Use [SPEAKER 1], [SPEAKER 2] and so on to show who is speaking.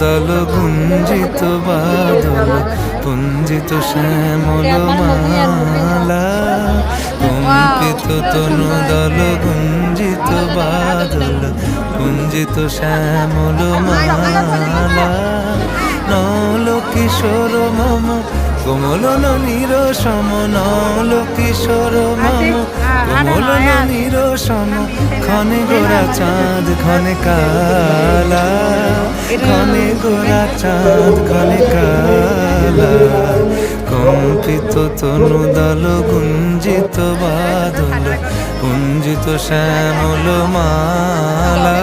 [SPEAKER 1] দল গুঞ্জিত বাদল পুঞ্জিত শ্যামল মালা কম্পিত তনু দল গুঞ্জিত বাদল পুঞ্জিত শ্যামল মালা নল কিশোর মম কোমল ননীর সম নল কিশোর মম কোমল ননীর সম ক্ষণে গোরা চাঁদ ক্ষণে কালা ক্ষণে গোরা চাঁদ ক্ষণে কালা কম্পিত তনু দল গুঞ্জিত বাদল পুঞ্জিত শ্যামল মালা।